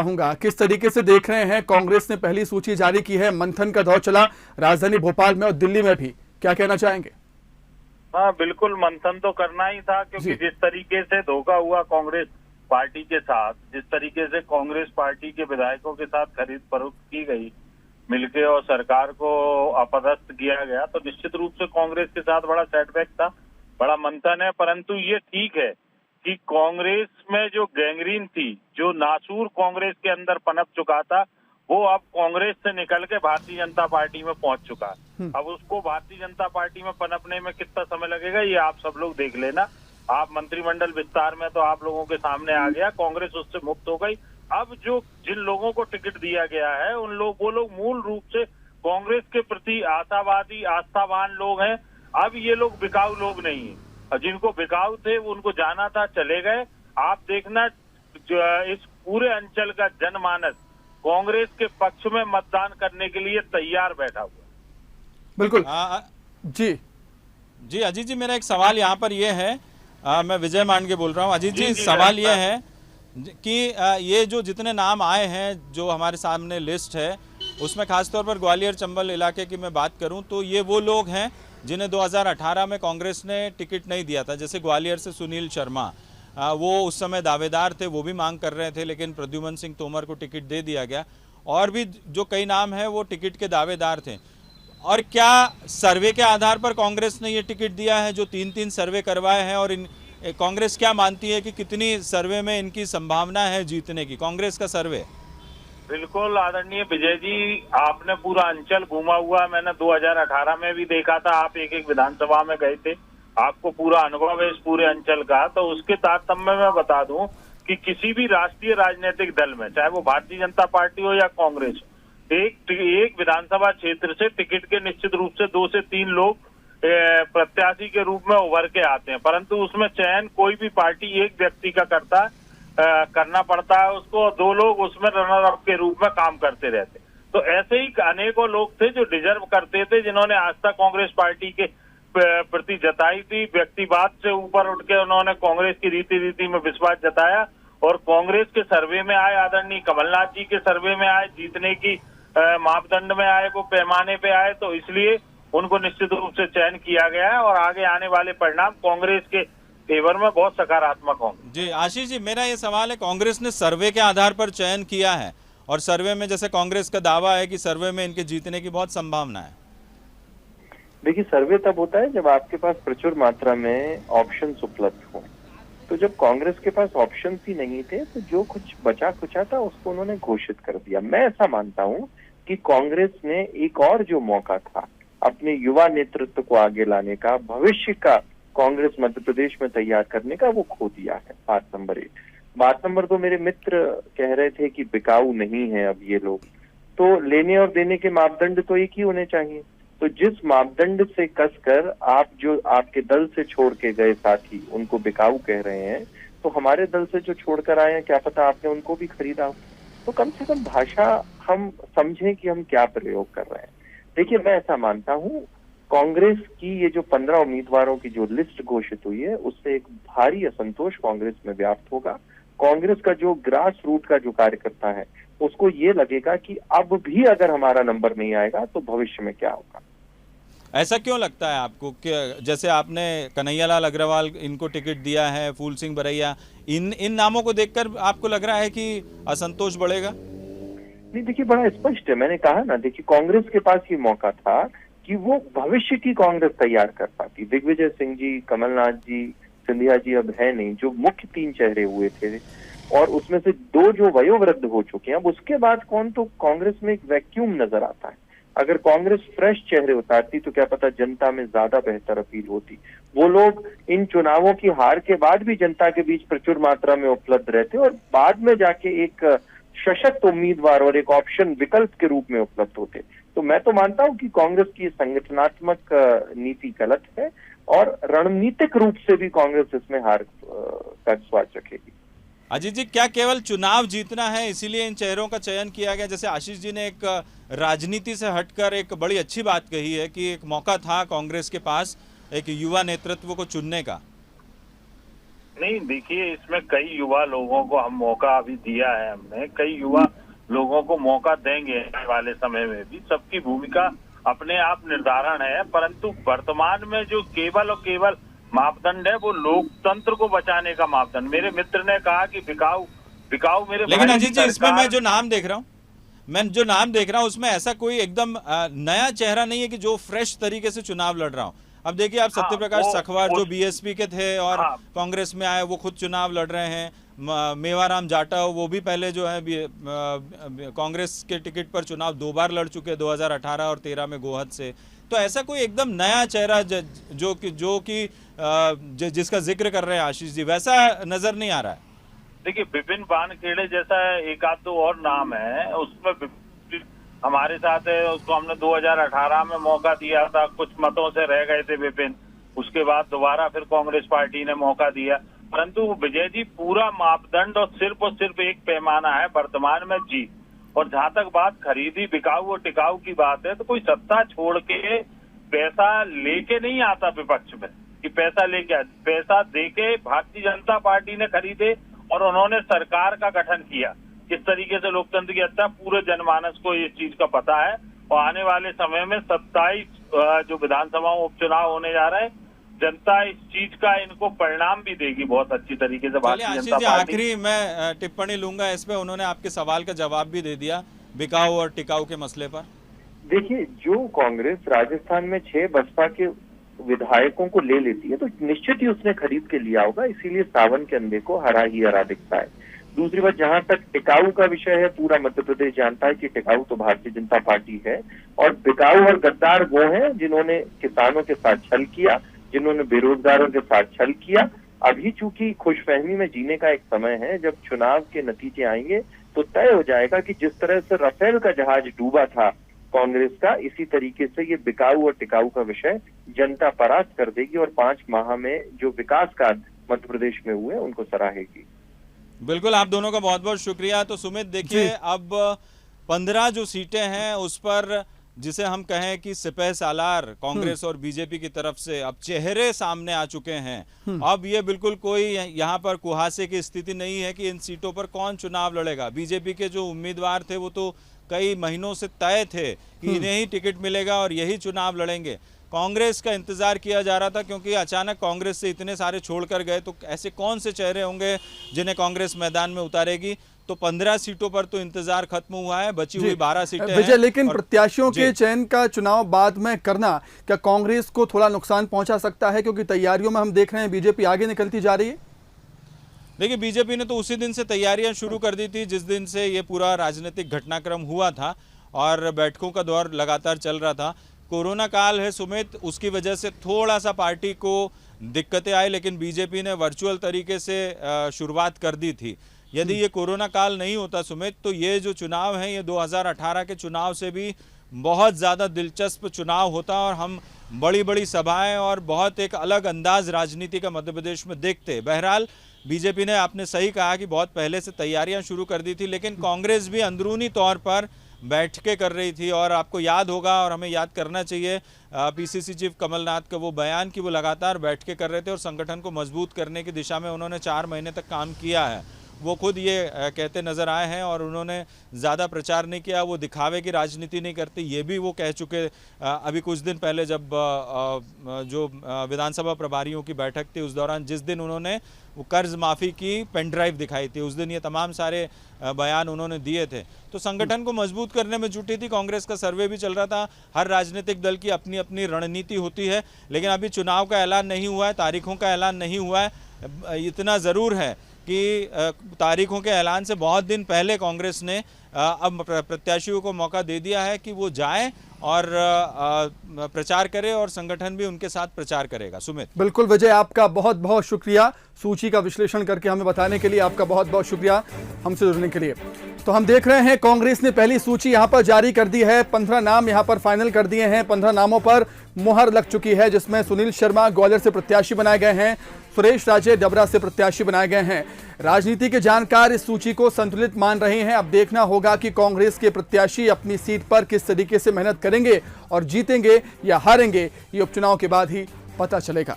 चाहूंगा किस तरीके से देख रहे हैं, कांग्रेस ने पहली सूची जारी की है, मंथन का दौर चला राजधानी भोपाल में और दिल्ली में भी, क्या कहना चाहेंगे? हाँ, बिल्कुल मंथन तो करना ही था, क्योंकि जी जिस तरीके से धोखा हुआ कांग्रेस पार्टी के साथ, जिस तरीके से कांग्रेस पार्टी के विधायकों के साथ खरीद फरोख्त की गई मिलके और सरकार को अपदस्थ किया गया, तो निश्चित रूप से कांग्रेस के साथ बड़ा सेटबैक था, बड़ा मंथन है। परंतु ये ठीक है कि कांग्रेस में जो गैंग्रीन थी, जो नासूर कांग्रेस के अंदर पनप चुका था, वो अब कांग्रेस से निकल के भारतीय जनता पार्टी में पहुंच चुका है। अब उसको भारतीय जनता पार्टी में पनपने में कितना समय लगेगा, ये आप सब लोग देख लेना। आप मंत्रिमंडल विस्तार में तो आप लोगों के सामने आ गया, कांग्रेस उससे मुक्त हो गई। अब जो जिन लोगों को टिकट दिया गया है, वो लोग मूल रूप से कांग्रेस के प्रति आशावादी, आस्थावान लोग हैं। अब ये लोग बिकाऊ लोग नहीं है, और जिनको बिकाऊ थे वो उनको जाना था, चले गए। आप देखना, इस पूरे अंचल का जनमानस कांग्रेस के पक्ष में मतदान करने के लिए तैयार बैठा हुआ। बिल्कुल। जी जी अजीत जी, मेरा एक सवाल यहाँ पर यह है, मैं विजय मांडगे बोल रहा हूँ। अजीत जी, सवाल यह है कि ये जो जितने नाम आए हैं, जो हमारे सामने लिस्ट है, उसमें खासतौर पर ग्वालियर चंबल इलाके की मैं बात करूं तो ये वो लोग हैं जिन्हें 2018 में कांग्रेस ने टिकट नहीं दिया था। जैसे ग्वालियर से सुनील शर्मा, वो उस समय दावेदार थे, वो भी मांग कर रहे थे, लेकिन प्रद्युमन सिंह तोमर को टिकट दे दिया गया। और भी जो कई नाम हैं वो टिकट के दावेदार थे। और क्या सर्वे के आधार पर कांग्रेस ने ये टिकट दिया है? जो 3-3 सर्वे करवाए हैं, और कांग्रेस क्या मानती है कि कितनी सर्वे में इनकी संभावना है जीतने की, कांग्रेस का सर्वे? बिल्कुल आदरणीय विजय जी, आपने पूरा अंचल घूमा हुआ है। मैंने 2018 में भी देखा था, आप एक एक विधानसभा में गए थे, आपको पूरा अनुभव है इस पूरे अंचल का। तो उसके तारतम्य में बता दूं कि किसी भी राष्ट्रीय राजनीतिक दल में, चाहे वो भारतीय जनता पार्टी हो या कांग्रेस, एक विधानसभा क्षेत्र से टिकट के निश्चित रूप से 2 से 3 लोग प्रत्याशी के रूप में उभर के आते हैं, परंतु उसमें चयन कोई भी पार्टी एक व्यक्ति का करना पड़ता है उसको, और 2 लोग उसमें रनर अप के रूप में काम करते रहते। तो ऐसे ही अनेकों लोग थे जो डिजर्व करते थे, जिन्होंने आस्था कांग्रेस पार्टी के प्रति जताई थी। व्यक्तिवाद से ऊपर उठ के उन्होंने कांग्रेस की रीति में विश्वास जताया, और कांग्रेस के सर्वे में आए, आदरणीय कमलनाथ जी के सर्वे में आए, जीतने की मापदंड में आए, वो पैमाने पे आए, तो इसलिए उनको निश्चित रूप से चयन किया गया है। और आगे आने वाले परिणाम कांग्रेस के फेवर में बहुत सकारात्मक होंगे। जी आशीष जी, मेरा ये सवाल है, कांग्रेस ने सर्वे के आधार पर चयन किया है, और सर्वे में जैसे कांग्रेस का दावा है कि सर्वे में इनके जीतने की बहुत संभावना है। देखिए, सर्वे तब होता है जब आपके पास प्रचुर मात्रा में ऑप्शंस उपलब्ध हो। तो जब कांग्रेस के पास ऑप्शंस ही नहीं थे, तो जो कुछ बचा खुचा था उसको उन्होंने घोषित कर दिया। मैं ऐसा मानता हूं कि कांग्रेस ने एक और जो मौका था अपने युवा नेतृत्व को आगे लाने का, भविष्य का कांग्रेस मध्य प्रदेश में तैयार करने का, वो खो दिया है। बात नंबर 1। बात नंबर 2, मेरे मित्र कह रहे थे कि बिकाऊ नहीं है अब ये लोग, तो लेने और देने के मापदंड तो एक ही होने चाहिए। तो जिस मापदंड से कसकर आप जो आपके दल से छोड़ के गए साथी उनको बिकाऊ कह रहे हैं, तो हमारे दल से जो छोड़कर आए हैं, क्या पता आपने उनको भी खरीदा हो। तो कम से कम भाषा हम समझें कि हम क्या प्रयोग कर रहे हैं। देखिए, मैं ऐसा मानता हूं, कांग्रेस की ये जो 15 उम्मीदवारों की जो लिस्ट घोषित हुई है, उससे एक भारी असंतोष कांग्रेस में व्याप्त होगा। कांग्रेस का जो ग्रास रूट का जो कार्यकर्ता है, उसको ये लगेगा कि अब भी अगर हमारा नंबर नहीं आएगा तो भविष्य में क्या होगा। ऐसा क्यों लगता है आपको कि जैसे आपने कन्हैयालाल अग्रवाल इनको टिकट दिया है, फूल सिंह बरैया, इन नामों को देखकर आपको लग रहा है कि असंतोष बढ़ेगा? नहीं, देखिए, बड़ा स्पष्ट है। मैंने कहा ना, देखिए, कांग्रेस के पास ये मौका था कि वो भविष्य की कांग्रेस तैयार कर पाती। दिग्विजय सिंह जी, कमलनाथ जी, सिंधिया जी अब है नहीं, जो मुख्य 3 चेहरे हुए थे, और उसमें से 2 जो वयोवृद्ध हो चुके हैं। अब उसके बाद कौन, तो कांग्रेस में एक वैक्यूम नजर आता है। अगर कांग्रेस फ्रेश चेहरे उतारती तो क्या पता जनता में ज्यादा बेहतर अपील होती। वो लोग इन चुनावों की हार के बाद भी जनता के बीच प्रचुर मात्रा में उपलब्ध रहते, और बाद में जाके एक सशक्त उम्मीदवार और एक ऑप्शन विकल्प के रूप में उपलब्ध होते। तो मैं तो मानता हूं कि कांग्रेस की संगठनात्मक नीति गलत है, और रणनीतिक रूप से भी कांग्रेस इसमें हार का स्वाद चखेगी। अजीत जी, क्या केवल चुनाव जीतना है इसीलिए इन चेहरों का चयन किया गया? जैसे आशीष जी ने एक राजनीति से हटकर एक बड़ी अच्छी बात कही है कि एक मौका था कांग्रेस के पास एक युवा नेतृत्व को चुनने का। नहीं, देखिए इसमें कई युवा लोगों को हम मौका अभी दिया है, हमने कई युवा लोगों को मौका देंगे आने वाले समय में भी। सबकी भूमिका अपने आप निर्धारण है, परंतु वर्तमान में जो केवल और केवल मापदंड है वो लोकतंत्र को बचाने का मापदंड। मेरे मित्र ने कहा कि बिकाऊ मेरे लेकिन भाई अजीत जी, इसमें सरकार- मैं जो नाम देख रहा हूँ उसमें ऐसा कोई एकदम नया चेहरा नहीं है कि जो फ्रेश तरीके से चुनाव लड़ रहा हूँ। अब देखिए आप सत्य प्रकाश सखवार जो बीएसपी के थे और हाँ। कांग्रेस में आए, वो खुद चुनाव लड़ रहे हैं। मेवाराम जाटव वो भी पहले जो है कांग्रेस के टिकट पर चुनाव 2 बार लड़ चुके, 2018 और 13 में गोहद से। तो ऐसा कोई एकदम नया चेहरा जो कि जिसका जिक्र कर रहे हैं आशीष जी, वैसा नजर नहीं आ रहा है। देखिए विपिन वानखेड़े जैसा एक आध दो और नाम है, उसमें हमारे साथ है, उसको हमने 2018 में मौका दिया था, कुछ मतों से रह गए थे विपिन, उसके बाद दोबारा फिर कांग्रेस पार्टी ने मौका दिया। परंतु विजय जी पूरा मापदंड और सिर्फ एक पैमाना है वर्तमान में जीत। और जहां तक बात खरीदी बिकाऊ और टिकाऊ की बात है, तो कोई सत्ता छोड़ के पैसा लेके नहीं आता विपक्ष में कि पैसा लेके, पैसा देके भारतीय जनता पार्टी ने खरीदे और उन्होंने सरकार का गठन किया। किस तरीके से लोकतंत्र की हत्या, पूरे जनमानस को इस चीज का पता है। और आने वाले समय में 27 जो विधानसभा उपचुनाव होने जा रहे हैं, जनता इस चीज का इनको परिणाम भी देगी बहुत अच्छी तरीके से। भारतीय आशीष जनता जी, पार्टी आखिरी मैं टिप्पणी लूंगा इस पे, उन्होंने आपके सवाल का जवाब भी दे दिया बिकाऊ और टिकाऊ के मसले पर। देखिए, जो कांग्रेस राजस्थान में 6 बसपा के विधायकों को ले लेती है तो निश्चित ही उसने खरीद के लिया होगा, इसीलिए सावन के अंधे को हरा ही हरा दिखता है। दूसरी बात, जहां तक टिकाऊ का विषय है, पूरा मध्य प्रदेश जानता है कि टिकाऊ तो भारतीय जनता पार्टी है, और बिकाऊ और गद्दार वो हैं जिन्होंने किसानों के साथ छल किया, जिन्होंने बेरोजगारों के साथ छल किया। अभी चूंकि खुशफहमी में जीने का एक समय है, जब चुनाव के नतीजे आएंगे तो तय हो जाएगा कि जिस तरह से राफेल का जहाज डूबा था कांग्रेस का, इसी तरीके से ये बिकाऊ और टिकाऊ का विषय जनता परास्त कर देगी और 5 माह में जो विकास कार्य मध्य प्रदेश में हुए उनको सराहेगी। बिल्कुल, आप दोनों का बहुत बहुत शुक्रिया। तो सुमित, देखिए अब 15 जो सीटें हैं उस पर जिसे हम कहें कि सिपह सालार कांग्रेस और बीजेपी की तरफ से अब चेहरे सामने आ चुके हैं। अब ये बिल्कुल कोई यहाँ पर कुहासे की स्थिति नहीं है कि इन सीटों पर कौन चुनाव लड़ेगा। बीजेपी के जो उम्मीदवार थे वो तो कई महीनों से तय थे कि इन्हें ही टिकट मिलेगा और यही चुनाव लड़ेंगे। कांग्रेस का इंतजार किया जा रहा था क्योंकि अचानक कांग्रेस से इतने सारे छोड़कर गए, तो ऐसे कौन से चेहरे होंगे जिन्हें कांग्रेस मैदान में उतारेगी। तो 15 सीटों पर तो इंतजार खत्म हुआ है, बची हुई 12 सीटें विजय, लेकिन प्रत्याशियों के जी। चयन का चुनाव बाद में करना क्या कांग्रेस को थोड़ा नुकसान पहुंचा सकता है, क्योंकि तैयारियों में हम देख रहे हैं बीजेपी आगे निकलती जा रही है। देखिए, बीजेपी ने तो उसी दिन से तैयारियां शुरू कर दी थी जिस दिन से ये पूरा राजनीतिक घटनाक्रम हुआ था और बैठकों का दौर लगातार चल रहा था। कोरोना काल है सुमित, उसकी वजह से थोड़ा सा पार्टी को दिक्कतें आई, लेकिन बीजेपी ने वर्चुअल तरीके से शुरुआत कर दी थी। यदि ये कोरोना काल नहीं होता सुमित, तो ये जो चुनाव है ये 2018 के चुनाव से भी बहुत ज़्यादा दिलचस्प चुनाव होता और हम बड़ी बड़ी सभाएं और बहुत एक अलग अंदाज राजनीति का मध्य प्रदेश में देखते। बहरहाल बीजेपी ने, आपने सही कहा कि बहुत पहले से तैयारियां शुरू कर दी थी, लेकिन कांग्रेस भी अंदरूनी तौर पर बैठकें कर रही थी। और आपको याद होगा और हमें याद करना चाहिए पीसीसी चीफ कमलनाथ का वो बयान कि वो लगातार बैठकें कर रहे थे और संगठन को मजबूत करने की दिशा में उन्होंने 4 महीने तक काम किया है। वो खुद ये कहते नजर आए हैं और उन्होंने ज़्यादा प्रचार नहीं किया, वो दिखावे की राजनीति नहीं करते, ये भी वो कह चुके। अभी कुछ दिन पहले जब जो विधानसभा प्रभारियों की बैठक थी उस दौरान जिस दिन उन्होंने वो कर्ज माफ़ी की पेन ड्राइव दिखाई थी, उस दिन ये तमाम सारे बयान उन्होंने दिए थे। तो संगठन को मजबूत करने में जुटी थी। कांग्रेस का सर्वे भी चल रहा था। हर राजनीतिक दल की अपनी अपनी रणनीति होती है, लेकिन अभी चुनाव का ऐलान नहीं हुआ है, तारीखों का ऐलान नहीं हुआ है। इतना ज़रूर है कि तारीखों के ऐलान से बहुत दिन पहले कांग्रेस ने अब प्रत्याशियों को मौका दे दिया है कि वो जाएं और प्रचार करें और संगठन भी उनके साथ प्रचार करेगा। सुमित, बिल्कुल विजय, आपका बहुत बहुत शुक्रिया सूची का विश्लेषण करके हमें बताने के लिए। आपका बहुत बहुत शुक्रिया हमसे जुड़ने के लिए। तो हम देख रहे हैं कांग्रेस ने पहली सूची यहां पर जारी कर दी है। 15 नाम यहां पर फाइनल कर दिए हैं। 15 नामों पर मुहर लग चुकी है, जिसमें सुनील शर्मा ग्वालियर से प्रत्याशी बनाए गए हैं, सुरेश राजे डबरा से प्रत्याशी बनाए गए हैं। राजनीति के जानकार इस सूची को संतुलित मान रहे हैं। अब देखना होगा कि कांग्रेस के प्रत्याशी अपनी सीट पर किस तरीके से मेहनत करेंगे और जीतेंगे या हारेंगे, ये उपचुनाव के बाद ही पता चलेगा।